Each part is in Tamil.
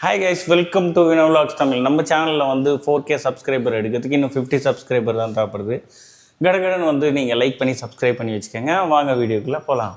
Hi guys, welcome to Vinovlogs Tamil. நம்ம சேனல்ல வந்து 4K சப்ஸ்கிரைபர் எடுக்கிறதுக்கு இன்னும் 50 சப்ஸ்கிரைபர் தான் தேவைப்படுது. கடகடன் வந்து நீங்க லைக் பண்ணி சப்ஸ்கிரைப் பண்ணி வச்சுக்கோங்க. வாங்க வீடியோக்குள்ள போலாம்.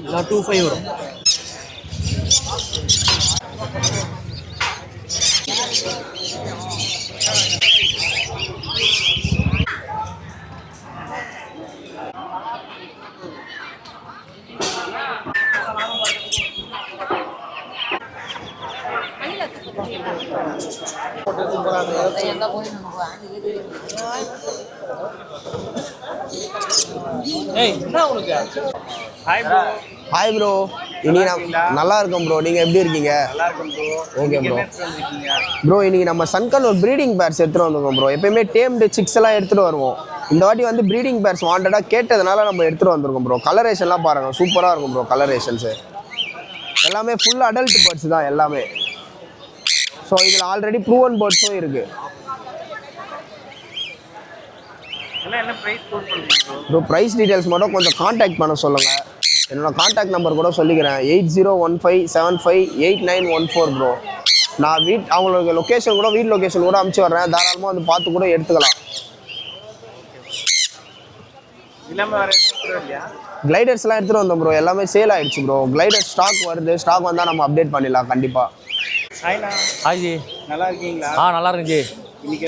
ఇలా 25 வரும். ஹாய் ப்ரோ, இன்னைக்கு நல்லா இருக்கும் ப்ரோ. நீங்கள் எப்படி இருக்கீங்க? Okay bro. ப்ரோ இன்னைக்கு நம்ம சன்கல் ஒரு ப்ரீடிங் பேர்ஸ் எடுத்துகிட்டு வந்துருக்கோம் ப்ரோ. எப்பயுமே டேம்டு சிக்ஸ் எல்லாம் எடுத்துகிட்டு வருவோம். இந்த வாட்டி வந்து ப்ரீடிங் பேர்ஸ் வாண்டடாக கேட்டதுனால நம்ம எடுத்துகிட்டு வந்திருக்கோம் ப்ரோ. கலரேஷன்லாம் பாருங்கள், சூப்பராக இருக்கும் ப்ரோ. கலரேஷன்ஸு எல்லாமே ஃபுல் அடல்ட் பேர்ட்ஸ் தான் எல்லாமே. ஸோ இதில் ஆல்ரெடி ப்ரூவன் பேர்ட்ஸும் இருக்குது ப்ரோ. ப்ரைஸ் டீட்டெயில்ஸ் மட்டும் கொஞ்சம் காண்டாக்ட் பண்ண சொல்லுங்கள். என்னோடய காண்டாக்ட் நம்பர் கூட சொல்லிக்கிறேன், 8015758914 ப்ரோ. நான் அவங்களோட லொக்கேஷன் கூட வீட் லொக்கேஷன் கூட அனுப்பிச்சி வர்றேன். தாராளமாக வந்து பார்த்து கூட எடுத்துக்கலாம். கிளைடர்ஸ்லாம் எடுத்துகிட்டு வந்தோம் ப்ரோ. எல்லாமே சேல் ஆகிடுச்சு ப்ரோ. கிளைடர் ஸ்டாக் வருது. ஸ்டாக் வந்தால் நம்ம அப்டேட் பண்ணிடலாம் கண்டிப்பாக. ஹாய் ஜி, நல்லா இருக்கீங்களா? நல்லா இருக்கும் ஜி. இன்னைக்கு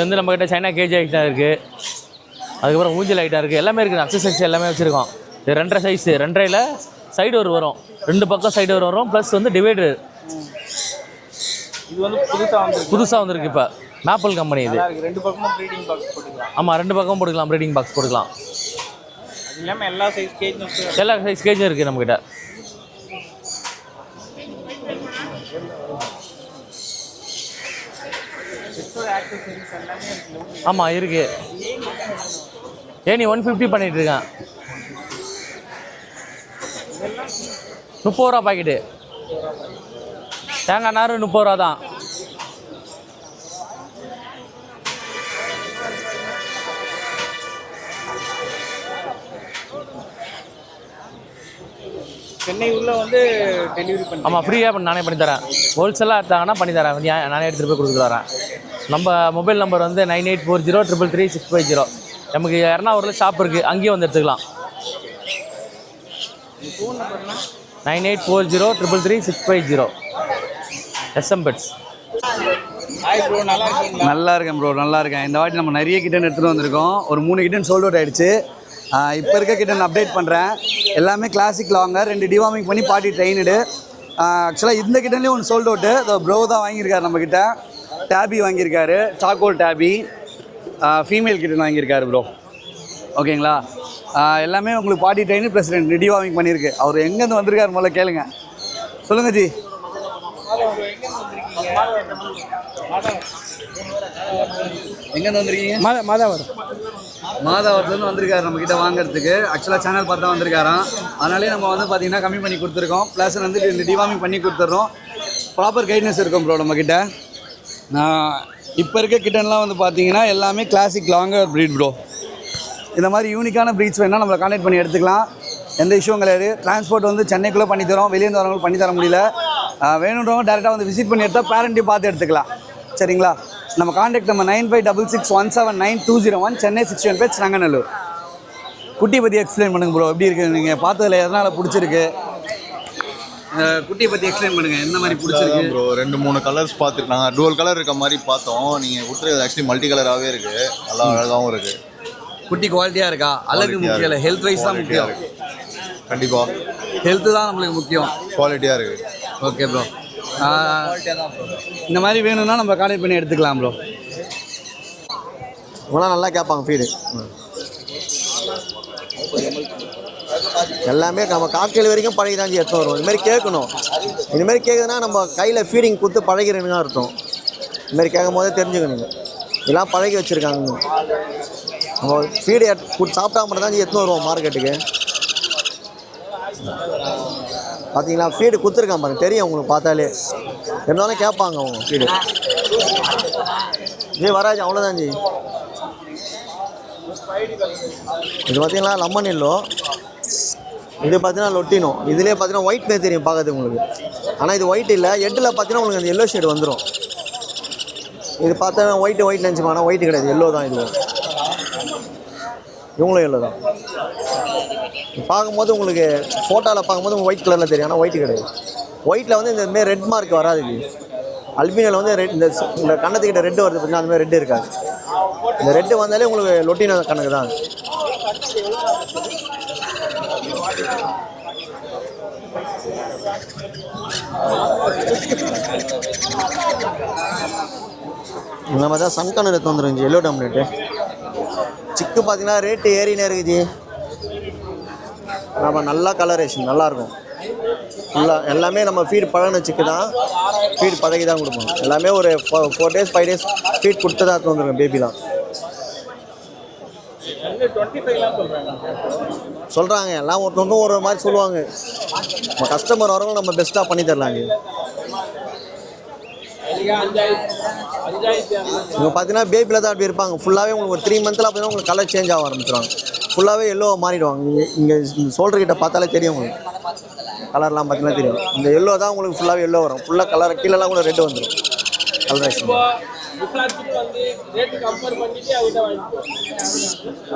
வந்து நம்மக்கிட்ட சைனா கேஜி ஐட்டம் இருக்குது, அதுக்கப்புறம் ஊஞ்சல் ஐட்டம் இருக்குது, எல்லாமே இருக்குது. அக்சசரிஸ் எல்லாமே வச்சுருக்கோம். இது 2.5 சைஸு, 2.5ல சைடு ஒரு வரும், 2 பக்கம் சைடு ஒரு வரும், ப்ளஸ் வந்து டிவைடர். இது வந்து புதுசாக வந்துருக்கு இப்போ, மேப்பிள் கம்பெனி இது. 2 பக்கமும் ப்ரீடிங் பாக்ஸ் போட்டுக்கலாம். ஆமாம், 2 பக்கம் போட்டுக்கலாம், ப்ரீடிங் பாக்ஸ் போட்டுக்கலாம். அது இல்லாமல் எல்லா சைஸ் கேஜும் இருக்குது நம்மக்கிட்ட. ஆமாம் இருக்குது. ஏனி 150 பண்ணிகிட்டு இருக்கேன். 30 ரூபா பாக்கெட்டு. தேங்காய் நார் 30 ரூபா தான். சென்னை உள்ள வந்து டெலிவரி பண்ணி. ஆமாம், ஃப்ரீயாக நானே பண்ணித்தரேன். ஹோல்சேலாக எடுத்தாங்கன்னா பண்ணித்தரேன். நானே எடுத்துகிட்டு போய் கொடுத்துட்டு வரேன். நம்ம மொபைல் நம்பர் வந்து 9840333650. நமக்கு எர்ணாவூரில் ஷாப் இருக்குது, அங்கேயும் வந்து எடுத்துக்கலாம். 9840333650 SM பெட்ஸ். நல்லா இருக்கேன் ப்ரோ, நல்லா இருக்கேன். இந்த வாட்டி நம்ம நிறைய கிட்டன் எடுத்துகிட்டு வந்திருக்கோம். ஒரு 3 கிட்டன் சோல்ட் அவுட் ஆகிடுச்சு. இப்போ இருக்க கிட்டன் அப்டேட் பண்ணுறேன். எல்லாமே கிளாசிக் லாங்கர், 2 டிவார்மிங் பண்ணி பாட்டி ட்ரெயினடு. ஆக்சுவலாக இந்த கிட்டன்லேயும் ஒன்று சோல்ட் அவுட்டு. ப்ரோ தான் வாங்கியிருக்காரு நம்மக்கிட்ட. டேபி வாங்கியிருக்காரு, சாக்கோல் டேபி. ஃபீமேல் கிட்டன் வாங்கியிருக்காரு ப்ரோ. ஓகேங்களா? எல்லாமே உங்களுக்கு பாட்டி ட்ரெயின் ப்ளஸ் 2 டிவார்மிங் பண்ணியிருக்கு. அவர் எங்கேருந்து வந்திருக்காரு முதல்ல கேளுங்க. சொல்லுங்கள் ஜி. எங்கேருந்து வந்திருக்கீங்க? மாதாவரத்துலேருந்து வந்திருக்காரு நம்மக்கிட்ட வாங்குறதுக்கு. ஆக்சுவலாக சேனல் பார்த்து தான் வந்திருக்காராம். அதனாலே நம்ம வந்து பார்த்திங்கன்னா கம்மி பண்ணி கொடுத்துருக்கோம். ப்ளஸ் வந்து இந்த டிவார்மிங் பண்ணி கொடுத்துட்றோம். ப்ராப்பர் கைட்னஸ் இருக்கும் ப்ரோ நம்மக்கிட்ட. இப்போ இருக்க கிட்டன்லாம் வந்து பார்த்திங்கன்னா எல்லாமே கிளாசிக் லாங்கர் ப்ரீட் ப்ரோ. இந்த மாதிரி யூனிக்கான ப்ரீட்ஸ் வேணால் நம்மளை கான்டாக்ட் பண்ணி எடுத்துக்கலாம். எந்த இஷ்யூவும் கிடையாது. டிரான்ஸ்போர்ட் வந்து சென்னைக்குள்ளே பண்ணித்தரோம், வெளியேருந்து வரவங்களுக்கு பண்ணி தர முடியல. வேணுன்றவங்க டேரெக்டாக வந்து விசிட் பண்ணி எடுத்தால் பேரண்ட்டையும் பார்த்து எடுத்துக்கலாம். சரிங்களா? நம்ம கான்டாக்ட் நம்ம 9566179201, சென்னை 61 நங்கநல்லூர். குட்டி பற்றி எக்ஸ்பிளைன் பண்ணுங்கள் ப்ரோ. எப்படி இருக்குது? நீங்கள் பார்த்ததில் எதனால் பிடிச்சிருக்கு? குட்டியை பற்றி எக்ஸ்பிளைன் பண்ணுங்கள். என்ன மாதிரி பிடிச்சிருக்கு ப்ரோ? 2-3 கலர்ஸ் பார்த்துட்டு நாங்கள் டூவல் கலர் இருக்க மாதிரி பார்த்தோம். நீங்கள் கொடுத்துருக்கிறது ஆக்சுவலி மல்டி கலராகவே இருக்குது. நல்லா அழகாகவும் இருக்குது. குட்டி குவாலிட்டியாக இருக்கா? அழகு முக்கியம் இல்லை, ஹெல்த் வைஸ் தான் முக்கியம். கண்டிப்பாக ஹெல்த்து தான் நம்மளுக்கு முக்கியம். குவாலிட்டியாக இருக்குது. Okay bro. இந்த மாதிரி வேணும்னா நம்ம கான்டாக்ட் பண்ணி எடுத்துக்கலாம் ப்ரோ. இவ்வளோ நல்லா கேட்பாங்க ஃபீடு. எல்லாமே நம்ம காக்கையில் வரைக்கும் பழகி தான் எடுத்து வருவோம். இதுமாதிரி கேட்கணும். இதுமாரி கேட்குதுன்னா நம்ம கையில் ஃபீடிங் கொடுத்து பழகிறேன்னு அர்த்தம். இதுமாரி கேட்கும் போதே தெரிஞ்சுக்கணுங்க. இதெல்லாம் பழகி வச்சுருக்காங்க. நம்ம ஃபீடு சாப்பிட்டா மட்டும் தான் எடுத்துன்னு வருவோம் மார்க்கெட்டுக்கு. பார்த்தீங்களா ஃபீடு கொடுத்துருக்கான் பாருங்க, தெரியும் உங்களுக்கு பார்த்தாலே. இருந்தாலும் கேட்பாங்க அவங்க ஃபீடு. வராது அவ்வளோதான் ஜி. இது பார்த்தீங்கன்னா லெமன் எல்லோ, இது பார்த்தீங்கன்னா லொட்டினோ. இதுலேயே பார்த்தீங்கன்னா ஒயிட் மாரி தெரியும் பார்க்கறது உங்களுக்கு. ஆனால் இது ஒயிட் இல்லை, ஹெட்டில் பார்த்தீங்கன்னா உங்களுக்கு அந்த எல்லோ ஷேடு வந்துடும். இது பார்த்தா ஒயிட் நினச்சிமா, ஆனால் ஒயிட் கிடையாது, எல்லோ தான். இது இவங்களும் எல்லோ தான். பார்க்கும்போது உங்களுக்கு ஃபோட்டோவில் பார்க்கும்போது உங்களுக்கு ஒயிட் கலரில் தெரியும், ஆனால் ஒயிட் கிடையாது. ஒயிட்டில் வந்து இந்த மாரி ரெட் மார்க் வராது. இது அல்பினோவில் வந்து ரெட், இந்த கண்ணத்துக்கிட்ட ரெட்டு வருது பார்த்தீங்கன்னா, அதுமாதிரி ரெட்டு இருக்காது. இந்த ரெட்டு வந்தாலே உங்களுக்கு லொட்டினோ கணக்கு தான். இந்த மாதிரி தான் சன்கன் எடுத்து வந்துருந்துச்சு எல்லோ டாமினேட்டு. சிக்கு பார்த்தீங்கன்னா ரேட்டு ஏறினே இருக்குது. நம்ம நல்லா கலரேஷன் நல்லாயிருக்கும். ஃபுல்லாக எல்லாமே நம்ம ஃபீட் பழகின சிக்கு தான், ஃபீட் பழகி தான் கொடுப்போம். எல்லாமே ஒரு 4 days 5 days ஃபீட் கொடுத்து தான் வந்துருங்க பேபிலாம். சொல்கிறாங்க எல்லாம் ஒருத்தவங்க ஒரு மாதிரி சொல்லுவாங்க. நம்ம கஸ்டமர் வரவங்க நம்ம பெஸ்ட்டாக பண்ணி தரலாங்க. இவங்க பார்த்தீங்கன்னா பேபியில் தான் அப்படி இருப்பாங்க. ஃபுல்லாகவே உங்களுக்கு ஒரு 3 months பார்த்தீங்கன்னா உங்களுக்கு கலர் சேஞ்ச் ஆக ஆரம்பிச்சிடுவாங்க. ஃபுல்லாகவே எல்லோவாக மாறிடுவாங்க. இங்கே ஷோல்டர்கிட்ட பார்த்தாலே தெரியும் உங்களுக்கு. கலர்லாம் பார்த்தீங்கன்னா தெரியும். இந்த எல்லோ தான் உங்களுக்கு ஃபுல்லாகவே எல்லோ வரும். ஃபுல்லாக கலர் கீழெல்லாம் கூட ரெட்டு வந்துடும். கலரேஷன்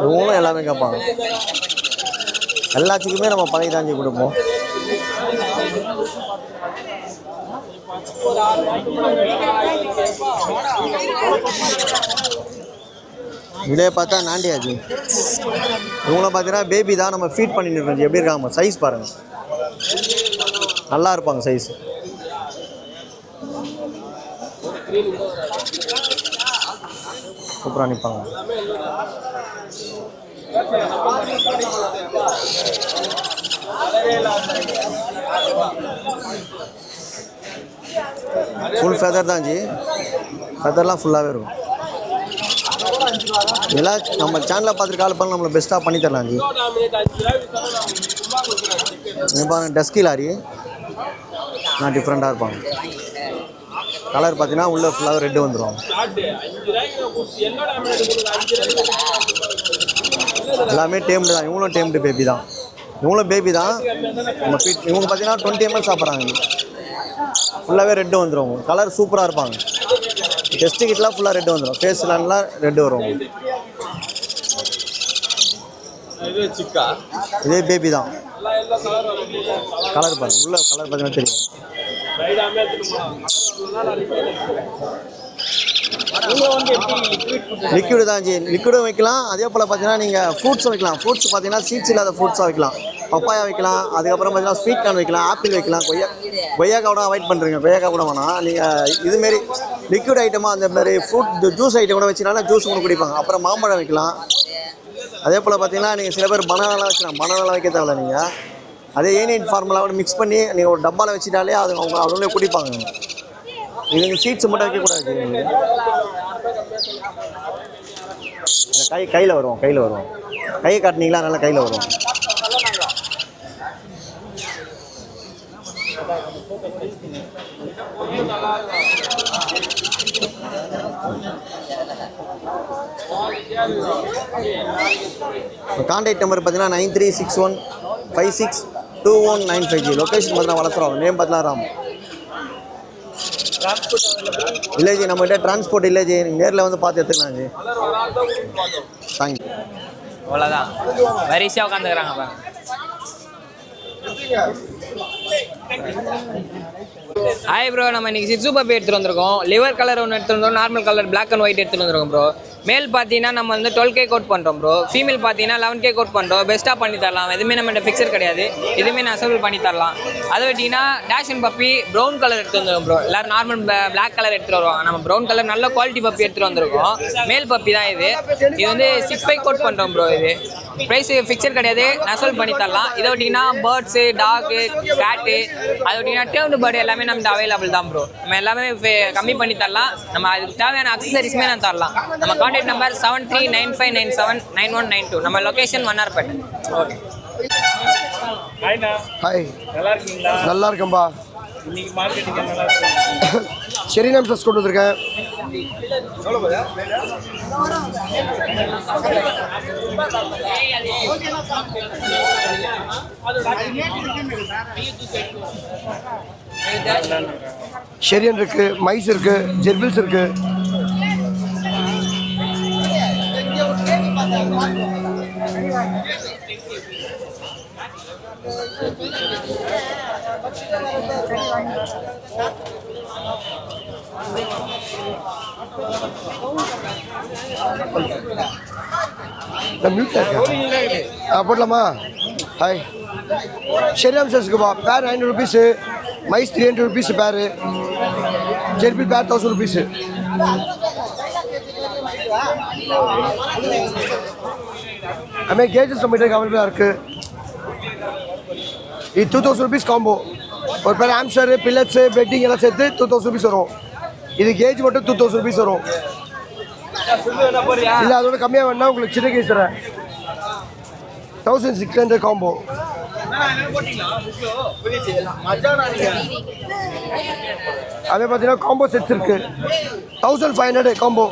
இவங்களும் எல்லாமே கேட்பாங்க. எல்லாத்துக்குமே நம்ம பழைய தாஞ்சி கொடுப்போம். இதே பார்த்தா நாண்டியாச்சு. இவங்களும் பார்த்தீங்கன்னா பேபி தான், நம்ம ஃபீட் பண்ணிட்டு இருக்கோம். எப்படி இருக்காங்க சைஸ் பாருங்கள், நல்லா இருப்பாங்க சைஸ். சூப்பராக நிற்பாங்க. ஃபுல் ஃபெதர் தான் ஜி, ஃபெதர்லாம் ஃபுல்லாகவே இருக்கும். இதெல்லாம் நம்ம சேனலில் பார்த்துட்டு கால் பண்ணி நம்மளை பெஸ்ட்டாக பண்ணி தரலாம் ஜி. பாருங்க டஸ்கி லாரி நான் டிஃப்ரெண்ட்டாக இருப்பாங்க. கலர் பார்த்தீங்கன்னா உள்ளே ஃபுல்லாக ரெட்டு வந்துடும். எல்லாமே டேம்டு தான். இவங்களும் டேம்டு பேபி தான். இவங்களும் பேபி தான். நம்ம ஃபீட் இவங்க பார்த்தீங்கன்னா 20 ml சாப்பிட்றாங்க. ஃபுல்லாகவே ரெட்டு வந்துடும். கலர் சூப்பராக இருப்பாங்க. டெஸ்ட்டு கிட்டலாம் ஃபுல்லாக ரெட்டு வந்துடும். ஃபேஸ்லாம் ரெட்டு வரும். இதே பேபி தான். கலர் பாருங்க, உள்ள கலர் பார்த்தீங்கன்னா தெரியும். லிக்விடு தான் ஜி. லிக்விடும் வைக்கலாம். அதே போல் பார்த்தீங்கன்னா நீங்கள் ஃப்ரூட்ஸும் வைக்கலாம். ஃப்ரூட்ஸ் பார்த்தீங்கன்னா சீட்ஸ் இல்லாத ஃப்ரூட்ஸாக வைக்கலாம். பப்பாயா வைக்கலாம். அதுக்கப்புறம் பார்த்தீங்கன்னா ஸ்வீட் கார்ன் வைக்கலாம். ஆப்பிள் வைக்கலாம். கொய்யாக்காய் கூட அவாய்ட் பண்ணுறீங்க. கொய்யாக்காய் கூட வேணாம். நீங்கள் இதுமாரி லிக்விட் ஐட்டமாக அந்த மாதிரி ஃப்ரூட் ஜூஸ் ஐட்டம் கூட வச்சுனால ஜூஸ் கூட குடிப்பாங்க. அப்புறம் மாம்பழம் வைக்கலாம். அதே போல் பார்த்தீங்கன்னா நீங்கள் சில பேர் பனானாலாம் வச்சுக்கலாம். பனானாலாம் வைக்க தேவையில்ல. நீங்கள் அதே ஏனியன் ஃபார்முலாவோட மிக்ஸ் பண்ணி நீங்கள் ஒரு டப்பாவில் வச்சுட்டாலே அது அவங்க அவங்களே குடிப்பாங்க. இதுங்க சீட்ஸ் மட்டும் வைக்கக்கூடாது. கையில் வரும். கையை காட்டினீங்களா நல்லா கையில் வரும். கான்டாக்ட் நம்பர் பார்த்தீங்கன்னா 9361562195. லொக்கேஷன் பார்த்தீங்கன்னா வளர்த்துறோம். நேம் பார்த்தீங்கன்னா ராம். இல்லை ஜி, நம்மகிட்ட டிரான்ஸ்போர்ட் இல்லை ஜி. நீங்கள் நேரில் வந்து பார்த்து எடுத்துக்கலாம் ஜி. தேங்க்யூ. அவ்வளோதான், வரிசையாக உட்காந்துக்கிறாங்க பாருங்க. ஹாய் ப்ரோ, நம்ம இன்னைக்கு சிட்சு பப்பி எடுத்துகிட்டு வந்திருக்கோம். லிவர் கலர் ஒன்று எடுத்துகிட்டு வந்தோம், normal colour black and white எடுத்துகிட்டு வந்திருக்கோம் ப்ரோ. மேல் பார்த்தீங்கன்னா நம்ம வந்து 12K கோட் பண்ணுறோம் ப்ரோ. ஃபீமேல் பார்த்தீங்கன்னா 11K கோட் பண்ணுறோம். பெஸ்ட்டாக பண்ணி தரலாம். எதுவுமே நம்மகிட்ட ஃபிக்ஸர் கிடையாது. எதுவுமே நான் அசம்பிள் பண்ணி தரலாம். அதை விட்டிங்கன்னா dash and puppy brown colour எடுத்து வந்துடும் ப்ரோ. எல்லோரும் நார்மல் பிளாக் கலர் எடுத்துகிட்டு வருவாங்க. நம்ம ப்ரௌன் கலர் நல்ல குவாலிட்டி பப்பி எடுத்துகிட்டு வந்திருக்கோம். மேல் பப்பி தான் இது. இது வந்து 6'5" கோட் பண்ணுறோம் ப்ரோ. இது ப்ரைஸ் ஃபிக்ஸட் கிடையாது, நெசல் பண்ணி தரலாம். இதை விட்டிங்கன்னா பேர்ட்ஸு, டாகு, கேட்டு, அதை விட்டிங்கன்னா டேர்ம்டு பேர்டு எல்லாமே நம்மகிட்ட அவைலபிள் தான் ப்ரோ. நம்ம எல்லாமே கம்மி பண்ணி தரலாம். நம்ம அதுக்கு தேவையான அக்சசரிஸுமே நான் தரலாம். நம்ம கான்டாக்ட் நம்பர் 7395979192. நம்ம லொக்கேஷன் வண்ணார்பேட்டை. ஓகே. ஹாய், நல்லா இருக்கீங்களா? நல்லா இருக்கேன்பா. இன்னைக்கு மார்க்கெட்டுக்கு நல்லா இருக்கு. ஷெரினம் ப்ளஸ் கொண்டு வந்திருக்கேன். ஷெரியன் இருக்கு, மைஸ் இருக்கு, ஜெர்பில்ஸ் இருக்கு. போடலாமா? ஹாய், ஷெரியம் ஷர்ட்ஸ்க்குப்பா பேர் 900 ருபீஸு, மைஸ் 300 ருபீஸு பேரு, ஜெர்பில் பேர் 1000 ருபீஸு. அதுமாதிரி கேஜஸ் நம்மகிட்ட அவைலபிளாக இருக்குது. இது 2000 ருபீஸ் காம்போ. ஒரு பேர் ஆம்ஸ்டரு, பில்லட்ஸு, பெட்டிங் எல்லாம் சேர்த்து 2000 ருபீஸ் வரும். இது கேஜ் மட்டும் 2000 ருபீஸ் வரும். இல்லை அதோட கம்மியாக வேணா உங்களுக்கு சின்ன கேஜ் தரேன். 1600 காம்போ. அதே பார்த்தீங்கன்னா காம்போ செட்ஸ் இருக்குது. 1500 காம்போ.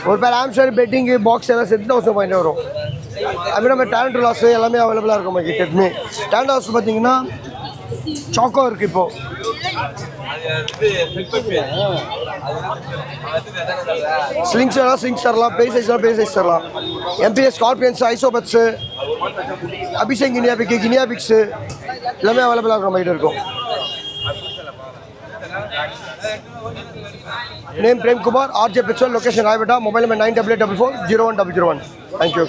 ஒரு பேர் ஆம்ஸ்டர், பெட்டிங்கு, பாக்ஸ் எல்லாம் சேர்த்து 1500 வரும். அதுமாதிரி நம்ம டேலண்ட் லாஸு எல்லாமே அவைலபிளாக இருக்கும் நம்மகிட்ட. எதுவுமே டேலண்ட் லாஸ் பார்த்தீங்கன்னா சாக்கோ இருக்குது இப்போது. ஸ்லிங்ஸ் வேணால் ஸ்லிங்ஸ் தரலாம், ப்ளே சைஸ்லாம் ப்ளே சைஸ் தரலாம். MBS, scorpions, isopods, Abhishek, guinea pigs எல்லாமே அவைலபிளாக இருக்கும் நம்மகிட்ட இருக்கும். Name Premkumar, RJ Pixel, location Royapettah, mobile number 9844401001. Thank you.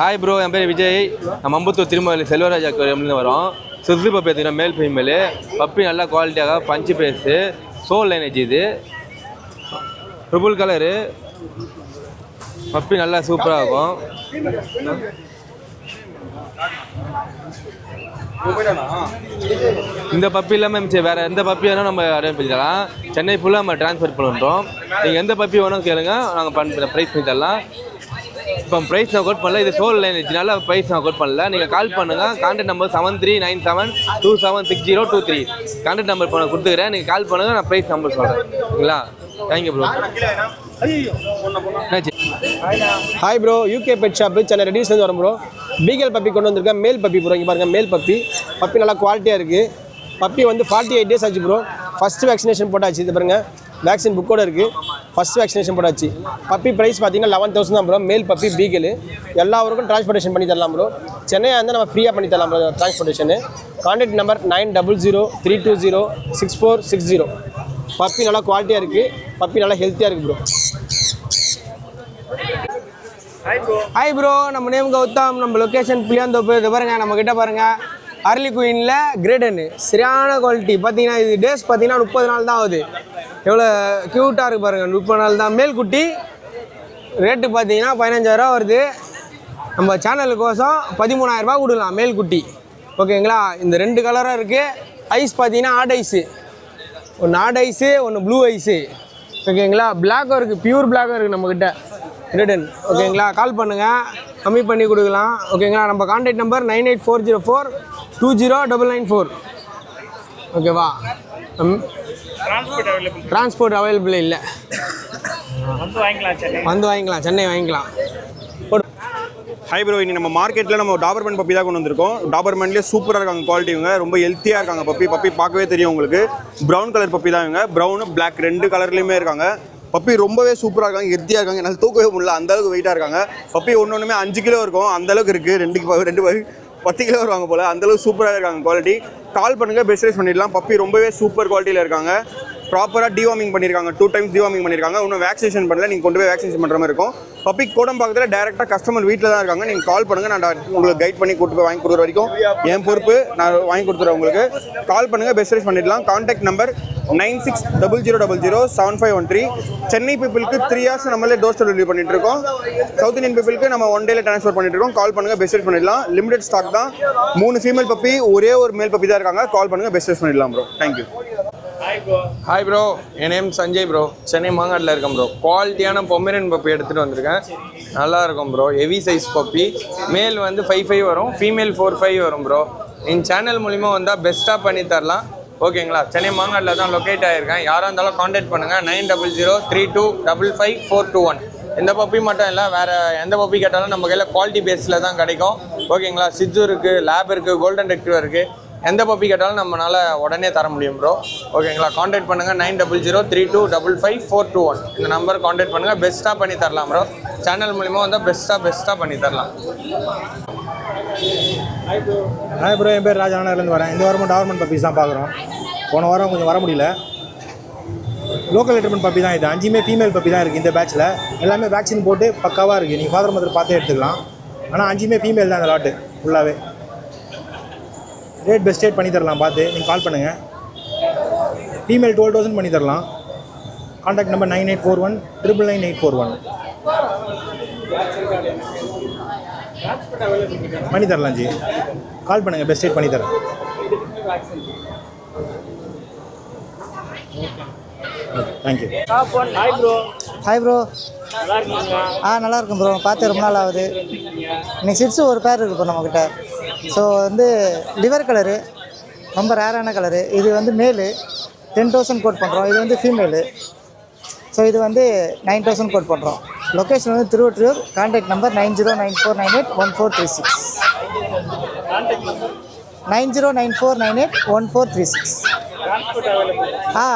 Hi bro, என் பேர் விஜய். நம்ம அம்பத்தூர் திருமலை செல்வராஜ் அக்வேரியம்லேருந்து வரோம். சுற்றி பப்பி எடுத்துக்கிறோம், மேல் ஃபீமேலு. பப்பி நல்லா குவாலிட்டியாக, பஞ்சு பேஸு, சோல் லைனேஜ். இது ட்ரிபிள் கலரு பப்பி, நல்லா சூப்பராக இருக்கும். இந்த பப்பி இல்லாமல் வேறு எந்த பப்பி வேணால் நம்ம அரேஞ்ச் பண்ணித்தரலாம். சென்னை ஃபுல்லாக நம்ம ட்ரான்ஸ்ஃபர் பண்ணுறோம். நீங்கள் எந்த பப்பி வேணும் கேளுங்க, நாங்கள் ப்ரைஸ் பண்ணி தரலாம். இப்போ ப்ரைஸ் நான் கோட் பண்ணல, இது சோல் லைனேஜ்னால ப்ரைஸ் நான் கோட் பண்ணல. நீங்கள் கால் பண்ணுங்கள். Contact number 7397276023. கான்டாக்ட் நம்பர் இப்போ நான் கொடுத்துக்கிறேன். நீங்கள் கால் பண்ணுங்கள், நான் ப்ரைஸ் நம்பர் சொல்கிறேன். ஓகேங்களா? Thank you bro. Hi bro, UK pet shop Chennai ரெடியூஸ்லேருந்து வரோம் ப்ரோ. பீகல் பப்பி கொண்டு வந்திருக்கேன். Male puppy bro. இங்கே பாருங்கள், மேல் பப்பி. பப்பி நல்லா குவாலிட்டியாக இருக்குது. பப்பி வந்து 48 டேஸ் ஆச்சு ப்ரோ. ஃபஸ்ட்டு வேக்சினேஷன் போட்டாச்சு. இது பாருங்கள், வேக்சின் புக்கோடு இருக்குது. ஃபஸ்ட்டு வேக்சினேஷன் போட்டாச்சு. பப்பி ப்ரைஸ் பார்த்தீங்கன்னா 11,000 தான் ப்ரோ. Male puppy பீகல். எல்லா ஊருக்கும் டிரான்ஸ்போர்ட்டேஷன் பண்ணி தரலாம் ப்ரோ. சென்னையாக இருந்தால் நம்ம ஃப்ரீயாக பண்ணி தரலாம் bro transportation. Contact number 9003206460. Puppy நல்லா குவாலிட்டியாக இருக்குது. பப்பி நல்லா ஹெல்த்தியாக இருக்குது ப்ரோ. ஹாய் ப்ரோ, நம்ம நேம் கௌதம். நம்ம லொக்கேஷன் புளியாந்தோப்பு. இது பாருங்கள், நம்மக்கிட்ட பாருங்கள், அரளி குயினில் கிரேடனு சரியான குவாலிட்டி. பார்த்தீங்கன்னா இது டேஸ் பார்த்தீங்கன்னா 30 நாள் தான் ஆகுது. எவ்வளோ க்யூட்டாக இருக்குது பாருங்கள். 30 நாள் தான். மேல் குட்டி ரேட்டு பார்த்தீங்கன்னா 15,000 வருது. நம்ம சேனலுக்கோசம் 13,000 கொடுக்கலாம் மேல் குட்டி. ஓகேங்களா? இந்த 2 கலராக இருக்குது. ஐஸ் பார்த்தீங்கன்னா ஆட் ஐஸு, ஒன்று ஆட் ஐஸு, ஒன்று ப்ளூ ஐஸு. ஓகேங்களா? பிளாக்கும் இருக்குது, பியூர் பிளாக்கும் இருக்குது நம்மக்கிட்ட கிரேடன். ஓகேங்களா? கால் பண்ணுங்கள், கம்மி பண்ணி கொடுக்கலாம். ஓகேங்களா? நம்ம கான்டாக்ட் நம்பர் 9840420994. ஓகேவா? டிரான்ஸ்போர்ட் அவைலபிள் இல்லை. வந்து வாங்கிக்கலாம், சென்னை வாங்கிக்கலாம். ஹாய் ப்ரோ, இன்னைக்கு நம்ம மார்க்கெட்டில் நம்ம டாபர்மேன் பப்பி தான் கொண்டு வந்திருக்கோம். டாபர்மேன்லேயே சூப்பராக இருக்காங்க குவாலிட்டி. இவங்க ரொம்ப ஹெல்த்தியாக இருக்காங்க. பப்பி பார்க்கவே தெரியும் உங்களுக்கு. ப்ரௌன் கலர் பப்பி தான் இவங்க. ப்ரௌனு பிளாக் 2 கலர்லேயுமே இருக்காங்க. பப்பி ரொம்பவே சூப்பராக இருக்காங்க, ஹெல்த்தியாக இருக்காங்க. என்னால் தூக்கவே முடியல, அந்தளவுக்கு வெயிட்டாக இருக்காங்க. பப்பி ஒன்றுமே 5 கிலோ இருக்கும், அந்தளவுக்கு இருக்குது. 2 10 கிலோ வருவாங்க போல், அந்தளவுக்கு சூப்பராக இருக்காங்க குவாலிட்டி. கால் பண்ணுங்கள், பெஸ்ட் ரைஸ் பண்ணிடலாம். பப்பி ரொம்பவே சூப்பர் குவாலிட்டியில் இருக்காங்க. ப்ராப்பராக டிவார்மிங் பண்ணியிருக்காங்க, 2 times டிவார்மிங் பண்ணியிருக்காங்க. இன்னும் வேக்சினேஷன் பண்ணல, நீங்கள் கொண்டு போய் வேக்சினேஷன் பண்ணுற மாதிரி இருக்கும். பப்பி கோடம்பாக்கத்தில் டேரெக்டாக கஸ்டமர் வீட்டில் தான் இருக்காங்க. நீங்கள் கால் பண்ணுங்கள், நான் உங்களுக்கு கைட் பண்ணி கூட்டு போய் வாங்கி கொடுக்குற வரைக்கும் என் பொறுப்பு. நான் வாங்கி கொடுத்துறேன் உங்களுக்கு. கால் பண்ணுங்கள், பெஸ்ட் ரைஸ் பண்ணிடலாம். Contact number 9600007513. சென்னை பீப்புளுக்கு 3 hours நம்மளே டோர் டெலிவரி பண்ணிட்டு இருக்கோம். சவுத் இந்தியன் பீப்புளுக்கு நம்ம 1 dayல ட்ரான்ஸ்ஃபர் பண்ணிட்டு இருக்கோம். கால் பண்ணுங்கள், பெஸ்ட் ரைஸ் பண்ணிடலாம். லிமிடெட் ஸ்டாக் தான். 3 ஃபீமேல் பப்பி, ஒரே ஒரு மேல் பப்பி தான் இருக்காங்க. கால் பண்ணுங்கள், பெஸ்ட் ரைஸ் பண்ணிடலாம் ப்ரோ. தேங்க்யூ. ஹாய் ப்ரோ, என் நேம் சஞ்சய் ப்ரோ. சென்னை மாங்காட்டில் இருக்கேன் ப்ரோ. குவாலிட்டியான பொமேரியன் பப்பி எடுத்துகிட்டு வந்திருக்கேன். நல்லா இருக்கும் ப்ரோ. Heavy size puppy. மேல் வந்து 5'5" வரும், ஃபீமேல் 4'5" வரும் ப்ரோ. என் சேனல் மூலிமா வந்தால் பெஸ்ட்டாக பண்ணி தரலாம். ஓகேங்களா? சென்னை மாங்காட்டில் தான் லொக்கேட் ஆகிருக்கேன். யாராக இருந்தாலும் காண்டாக்ட் பண்ணுங்கள். 9003255421. இந்த பப்பி மட்டும் இல்லை, வேறு எந்த பப்பி கேட்டாலும் நம்ம கையில் குவாலிட்டி பேஸில் தான் கிடைக்கும். ஓகேங்களா? சிட்ஜு இருக்குது, லேப் இருக்குது, கோல்டன் ரெக்டிவர் இருக்குது. எந்த பப்பி கேட்டாலும் நம்மளால் உடனே தர முடியும் ப்ரோ. ஓகேங்களா? காண்டாக்ட் பண்ணுங்கள். 9003255421. இந்த நம்பர் காண்டாக்ட் பண்ணுங்கள். பெஸ்ட்டாக பண்ணி தரலாம் ப்ரோ. சேனல் மூலிமா வந்தால் பெஸ்ட்டாக பண்ணி தரலாம். ஹாய் ப்ரோ, என் பேர் ராஜானர்லேருந்து வரேன். இந்த வாரமும் டாபர்மேன் பப்பீஸ் தான் பார்க்குறோம். போன வாரம் கொஞ்சம் வர முடியல. லோக்கல் லெட்டர்மெண்ட் பப்பி தான் இது. 5மே ஃபீமேல் பப்பி தான் இருக்குது இந்த பேட்சில். எல்லாமே வேக்சின் போட்டு பக்காவாக இருக்குது. நீங்கள் ஃபாதர் மதர் பார்த்தே எடுத்துக்கலாம். ஆனால் 5மே ஃபீமேல் தான் அந்த லாட்டு ஃபுல்லாகவே. ரேட் பெஸ்ட் ரேட் பண்ணி தரலாம். பார்த்து நீங்கள் கால் பண்ணுங்கள். ஃபீமேல் 12,000 பண்ணி தரலாம். கான்டாக்ட் நம்பர் 9841 99841 பண்ணி தரலாம் ஜி. கால் பண்ணுங்கள், பெஸ்ட் ரேட் பண்ணி தரேன். தேங்க்யூ. Hi bro. நல்லா இருக்கும் ப்ரோ. பார்த்து ரொம்ப நாள் ஆகுது. இன்னைக்கு சிட்ஸு ஒரு பேர் இருக்குது ப்ரோ நம்மக்கிட்ட. ஸோ வந்து லிவர் கலரு, ரொம்ப ரேரான கலரு. இது வந்து மேலு 10,000 கோட் பண்ணுறோம். இது வந்து ஃபீமேலு. ஸோ இது வந்து 9,000 கோட் பண்ணுறோம். லொக்கேஷன் வந்து திருவொற்றியூர். Contact number 9094981436. 9094981436.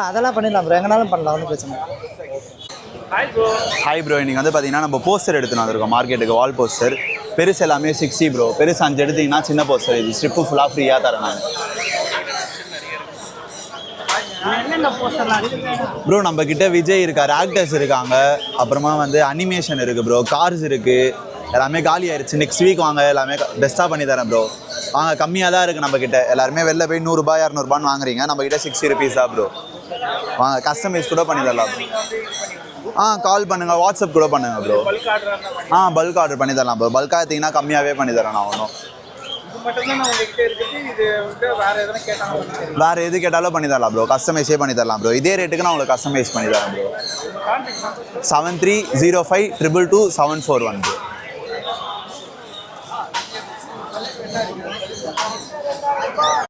அதெல்லாம் பண்ணிடலாம் ப்ரோ. எங்கனாலும் பண்ணலாம், ஒன்றும் பிரச்சனை. ஹாய் ப்ரோ, இன்றைக்கி வந்து பார்த்தீங்கன்னா நம்ம போஸ்டர் எடுத்துன்னு வந்திருக்கோம் மார்க்கெட்டுக்கு. வால் போஸ்டர் பெருசு எல்லாமே 60 ப்ரோ. பெருசு 5 எடுத்திங்கன்னா சின்ன போஸ்டர் இது ஸ்ட்ரிப்பு ஃபுல்லாக ஃப்ரீயாக தரேன் நான் ப்ரோ. நம்மக்கிட்ட விஜய் இருக்கார், ஆக்டர்ஸ் இருக்காங்க, அப்புறமா வந்து அனிமேஷன் இருக்குது ப்ரோ, கார்ஸ் இருக்குது. எல்லாமே காலி ஆயிடுச்சு. நெக்ஸ்ட் வீக் வாங்க, எல்லாமே பெஸ்ட்டாக பண்ணி தரேன் ப்ரோ. வாங்க, கம்மியாக தான் இருக்குது நம்மக்கிட்ட. எல்லாருமே வெளில போய் 100 200 வாங்குறீங்க, நம்மக்கிட்ட 60 rupees தான் ப்ரோ. வாங்க, கஸ்டமைஸ் கூட பண்ணி தரலாம் ப்ரோ. கால் பண்ணுங்கள், வாட்ஸ்அப் கூட பண்ணுங்கள் ப்ரோ. பல்க் ஆர்டர் பண்ணி தரலாம் ப்ரோ. பல்காக எடுத்திங்கன்னா கம்மியாகவே பண்ணி தரேன் நான். ஒன்றும் வேறு எது கேட்டாலும் பண்ணி தரலாம் ப்ரோ. கஸ்டமைஸே பண்ணி தரலாம் ப்ரோ. இதே ரேட்டுக்கு நான் உங்களுக்கு கஸ்டமைஸ் பண்ணி தரேன் ப்ரோ. 7305222741 ப்ரோ.